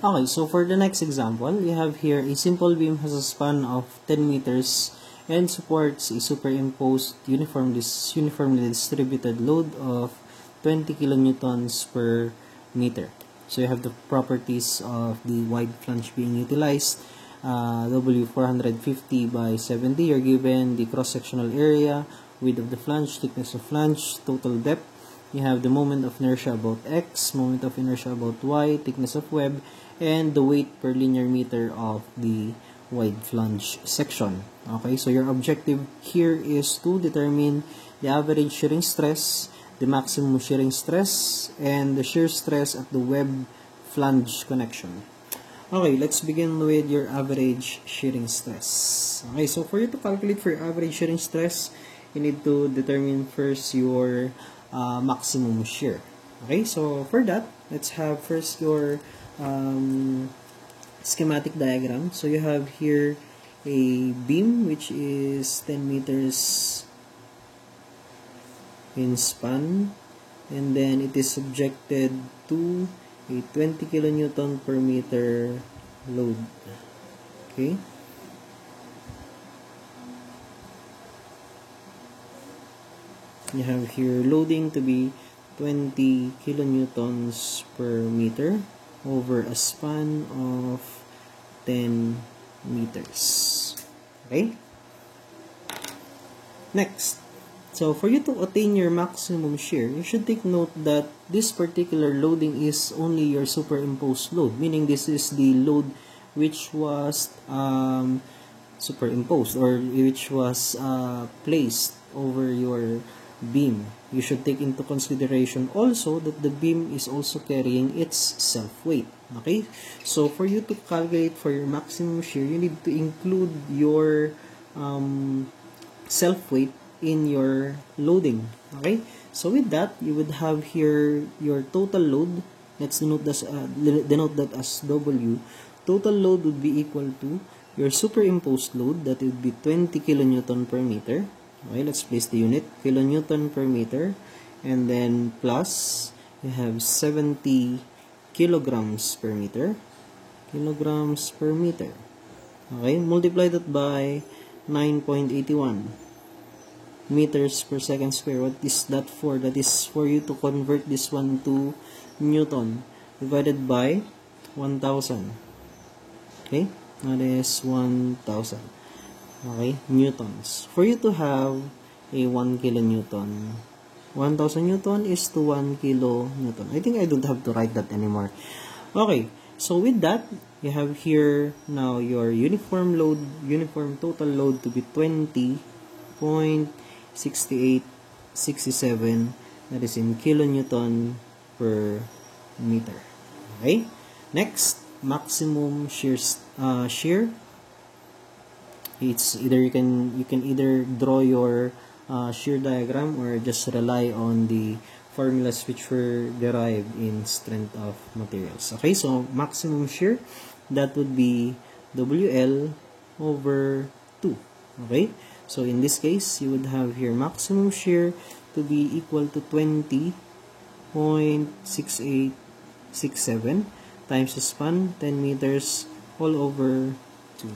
Okay, so for the next example, we have here a simple beam has a span of 10 meters and supports a superimposed uniformly distributed load of 20 kilonewtons per meter. So you have the properties of the wide flange being utilized. W 450 by 70. You're given the cross-sectional area, width of the flange, thickness of flange, total depth. You have the moment of inertia about x, moment of inertia about y, thickness of web, and the weight per linear meter of the wide flange section. Okay, so your objective here is to determine the average shearing stress, the maximum shearing stress, and the shear stress at the web flange connection. Okay, let's begin with your average shearing stress. Okay, so for you to calculate for your average shearing stress, you need to determine first your maximum shear. Okay, so for that, let's have first your schematic diagram. So you have here a beam which is 10 meters in span, and then it is subjected to a 20 kilonewton per meter load. Okay. You have here loading to be 20 kilonewtons per meter over a span of 10 meters. Okay? Next, so for you to attain your maximum shear, you should take note that this particular loading is only your superimposed load, meaning this is the load which was superimposed or which was placed over your beam. You should take into consideration also that the beam is also carrying its self-weight. Okay? So for you to calculate for your maximum shear, you need to include your self-weight in your loading. Okay? So with that, you would have here your total load. Let's denote that as W. Total load would be equal to your superimposed load, that would be 20 kilonewton per meter. Okay, let's place the unit, kilonewton per meter, and then plus you have 70 kilograms per meter, Okay, multiply that by 9.81 meters per second square. What is that for? That is for you to convert this one to Newton, divided by 1,000. Okay, that is 1,000. Okay, newtons. For you to have a 1 kilonewton, 1,000 newton is to 1 kilonewton. I think I don't have to write that anymore. Okay, so with that, you have here now your uniform total load to be 20.6867, that is in kilonewton per meter. Okay, next, maximum shear. It's either you can either draw your shear diagram or just rely on the formulas which were derived in strength of materials. Okay, so maximum shear, that would be WL over 2. Okay, so in this case, you would have here maximum shear to be equal to 20.6867 times the span, 10 meters, all over 2.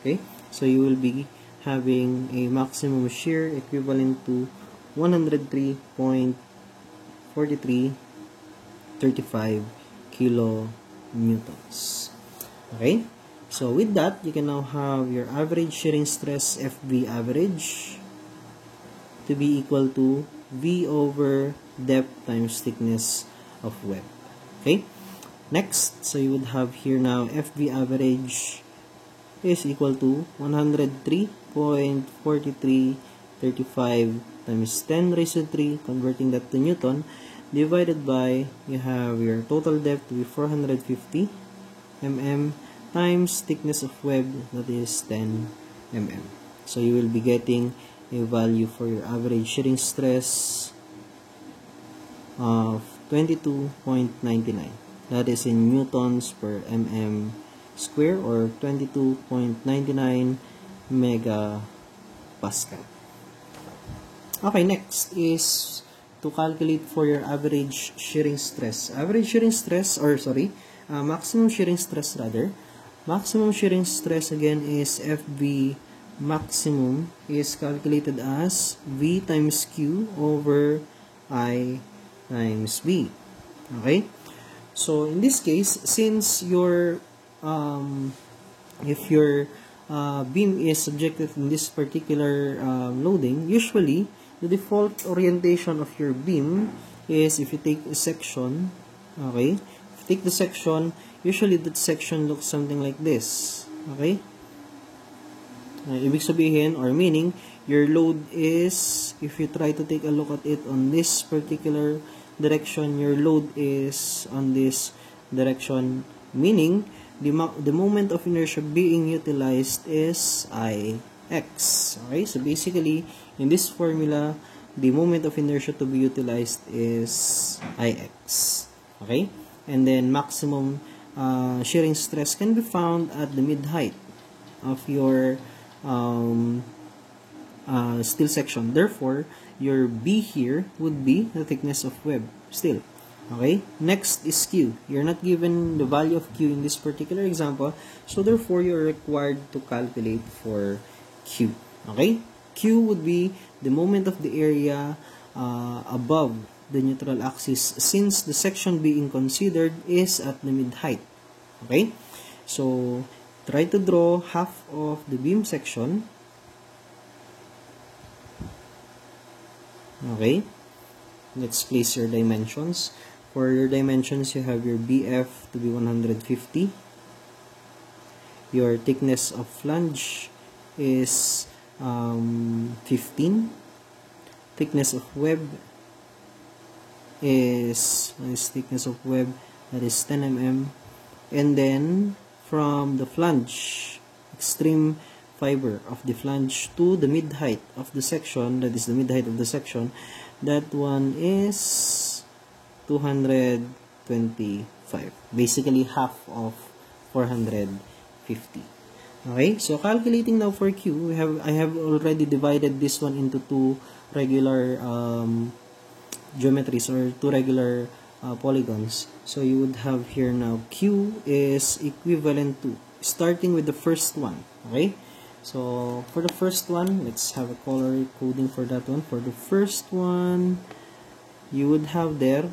Okay, so you will be having a maximum shear equivalent to 103.4335 kilonewtons. Okay, so with that, you can now have your average shearing stress, FB average, to be equal to V over depth times thickness of web. Okay, next, so you would have here now FB average is equal to 103.4335 times 10 raised to 3, converting that to Newton, divided by, you have your total depth to be 450 mm times thickness of web, that is 10 mm. So you will be getting a value for your average shearing stress of 22.99. That is in newtons per mm square, or 22.99 megapascal. Okay, next is to calculate for your average shearing stress. maximum shearing stress rather. Maximum shearing stress again is FV maximum is calculated as V times Q over I times B. Okay? So, in this case, since your if your beam is subjected in this particular loading, usually the default orientation of your beam is if you take a section, okay, if you take the section, usually that section looks something like this, okay. Ibig sabihin or meaning, your load is, if you try to take a look at it on this particular direction, your load is on this direction, meaning the moment of inertia being utilized is Ix. Okay, so basically, in this formula, the moment of inertia to be utilized is Ix. Okay, and then maximum shearing stress can be found at the mid-height of your steel section. Therefore, your B here would be the thickness of web steel. Okay, next is Q. You're not given the value of Q in this particular example, so therefore you're required to calculate for Q. Okay, Q would be the moment of the area above the neutral axis, since the section being considered is at the mid-height. Okay, so try to draw half of the beam section. Okay, let's place your dimensions. For your dimensions, you have your BF to be 150. Your thickness of flange is 15. Thickness of web is thickness of web, that is 10 mm. And then from the flange, extreme fiber of the flange to the mid height of the section, that is the mid height of the section, that one is 225. Basically half of 450. Okay, so calculating now for Q, I have already divided this one into two regular geometries, or two regular polygons. So you would have here now Q is equivalent to, starting with the first one. Okay, so for the first one, let's have a color coding for that one. For the first one, you would have there,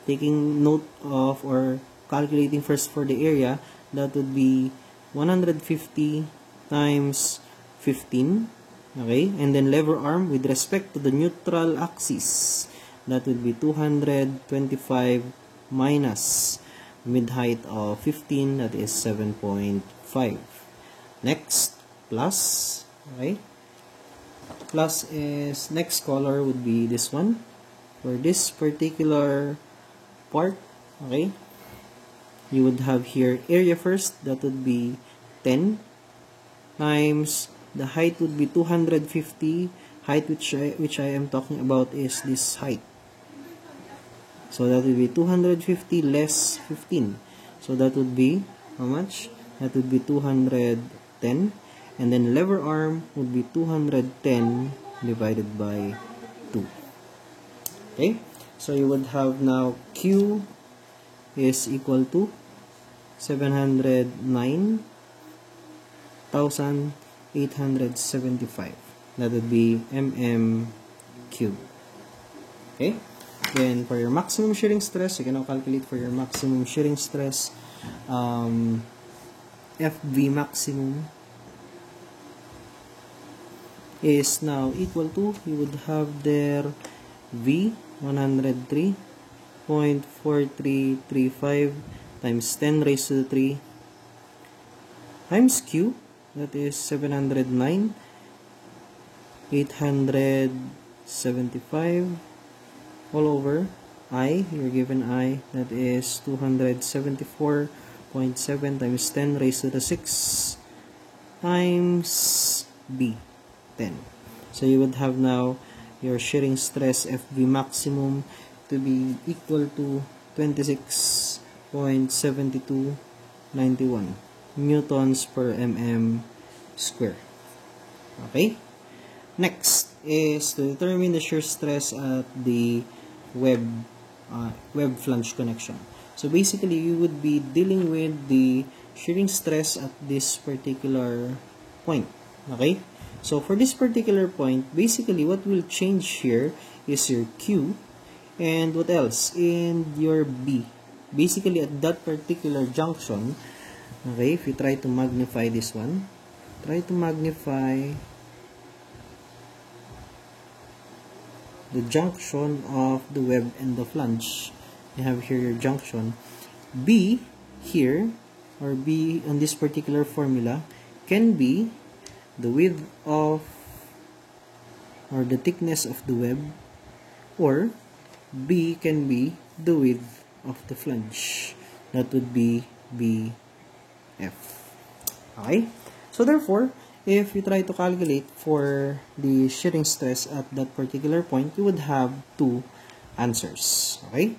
taking note of or calculating first for the area, that would be 150 times 15. Okay, and then lever arm with respect to the neutral axis, that would be 225 minus mid height of 15, that is 7.5. Next, plus. Okay, plus is, next color would be this one. For this particular part, okay, you would have here area first, that would be 10 times the height would be 250. Height which I am talking about is this height, so that would be 250 less 15, so that would be how much? That would be 210, and then lever arm would be 210 divided by 2. Okay, so you would have now Q is equal to 709,875. That would be mm cube. Okay, then for your maximum shearing stress, you can now calculate for your maximum shearing stress. FV maximum is now equal to, you would have there V 103.4335 times 10 raised to the 3 times Q, that is 709,875 all over I, you're given I, that is 274.7 times 10 raised to the 6 times B, 10. So you would have now your shearing stress FV maximum to be equal to 26.7291 newtons per mm square. Okay, next is to determine the shear stress at the web flange connection. So basically, you would be dealing with the shearing stress at this particular point. Okay? So for this particular point, basically what will change here is your Q and what else? And your B. Basically at that particular junction, okay, if you try to magnify this one, try to magnify the junction of the web and the flange. You have here your junction. B here, or B on this particular formula, can be the width of, or the thickness of the web, or B can be the width of the flange. That would be BF. Okay? So therefore, if you try to calculate for the shearing stress at that particular point, you would have two answers. Okay?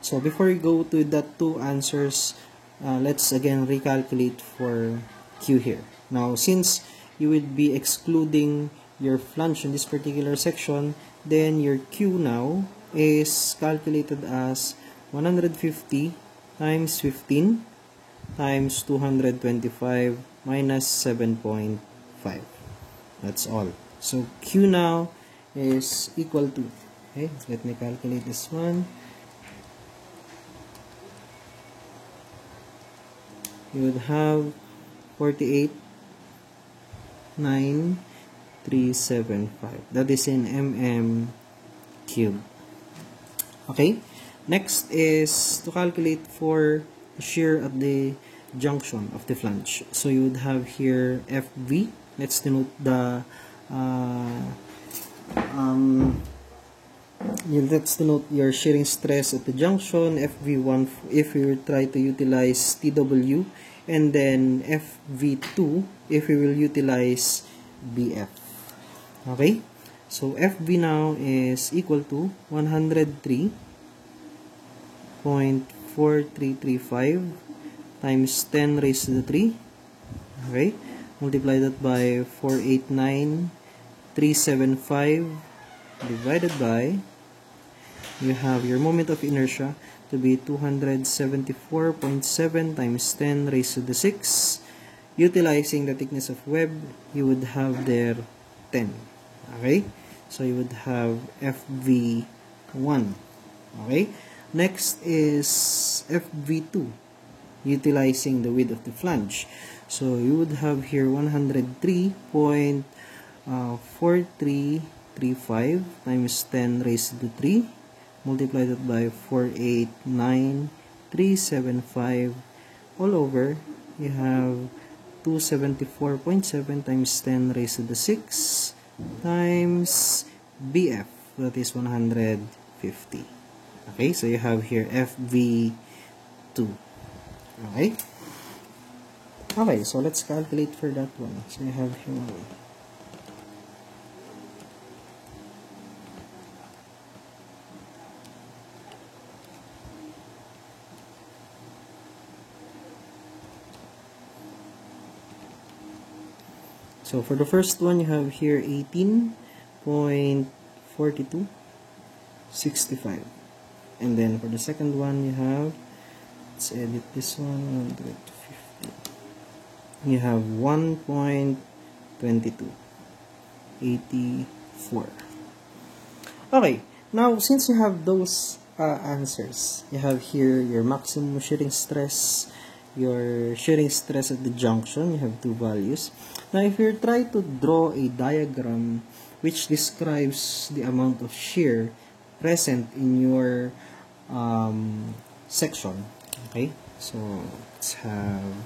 So before you go to that two answers, let's again recalculate for Q here. Now, since you would be excluding your flange in this particular section, then your Q now is calculated as 150 times 15 times 225 minus 7.5. That's all. So Q now is equal to, okay, let me calculate this one. You would have 48,9375. That is in cube. Okay? Next is to calculate for the shear at the junction of the flange. So you would have here FV. Let's denote the let's denote your shearing stress at the junction. FV1 if we will try to utilize TW, and then FV2 if we will utilize BF. Okay? So FV now is equal to 103.4335 times 10 raised to the 3. Okay? Multiply that by 489,375 divided by, you have your moment of inertia to be 274.7 times 10 raised to the 6. Utilizing the thickness of web, you would have there 10. Okay? So you would have FV1. Okay? Next is FV2. Utilizing the width of the flange. So you would have here 103.4335 times 10 raised to the 3. Multiply that by 489,375 all over. You have 274.7 times 10 raised to the 6 times BF, that is 150. Okay, so you have here FV2. Okay? Okay, so let's calculate for that one. So you have here, so for the first one, you have here 18.4265. And then for the second one, you have, let's edit this one, 150. You have 1.2284. Okay, now since you have those answers, you have here your maximum shearing stress, your shearing stress at the junction, you have two values. Now if you try to draw a diagram which describes the amount of shear present in your section, okay, so let's have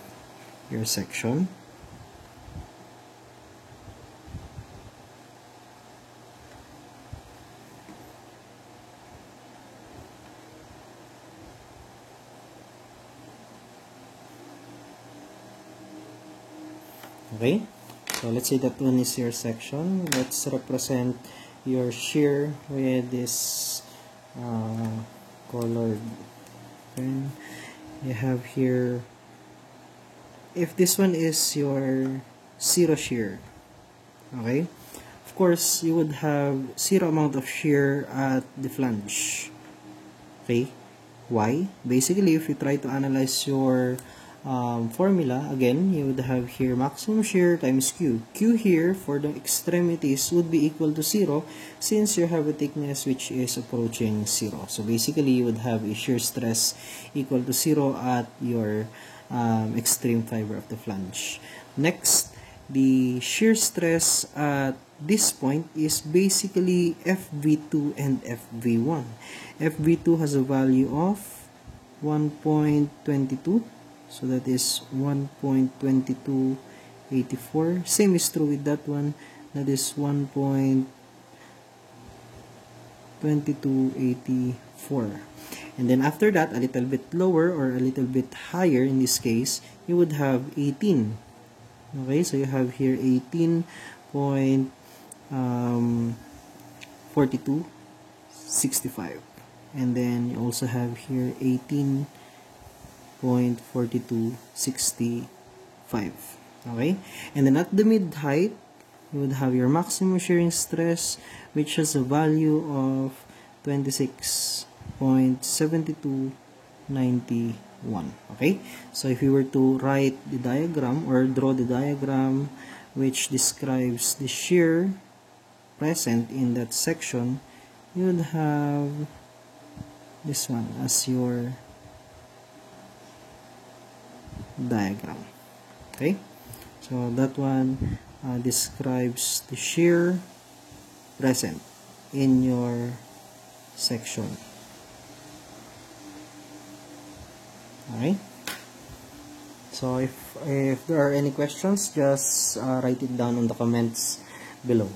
your section. Okay, so let's say that one is your section. Let's represent your shear with this colored pen. You have here, if this one is your zero shear, okay, of course you would have zero amount of shear at the flange. Okay, Y. Basically, if you try to analyze your formula, again, you would have here maximum shear times Q. Q here for the extremities would be equal to 0 since you have a thickness which is approaching 0. So basically, you would have a shear stress equal to 0 at your extreme fiber of the flange. Next, the shear stress at this point is basically FV2 and FV1. FV2 has a value of 1.22, so that is 1.2284. Same is true with that one, that is 1.2284. And then after that, a little bit lower or a little bit higher in this case, you would have 18. Okay, so you have here 18.4265, and then you also have here 18.4265. Okay, and then at the mid height, you would have your maximum shearing stress, which has a value of 26.7291. Okay, so if you were to write the diagram or draw the diagram which describes the shear present in that section, you would have this one as your diagram. Okay, so that one describes the shear present in your section. Alright, so if there are any questions, just write it down in the comments below.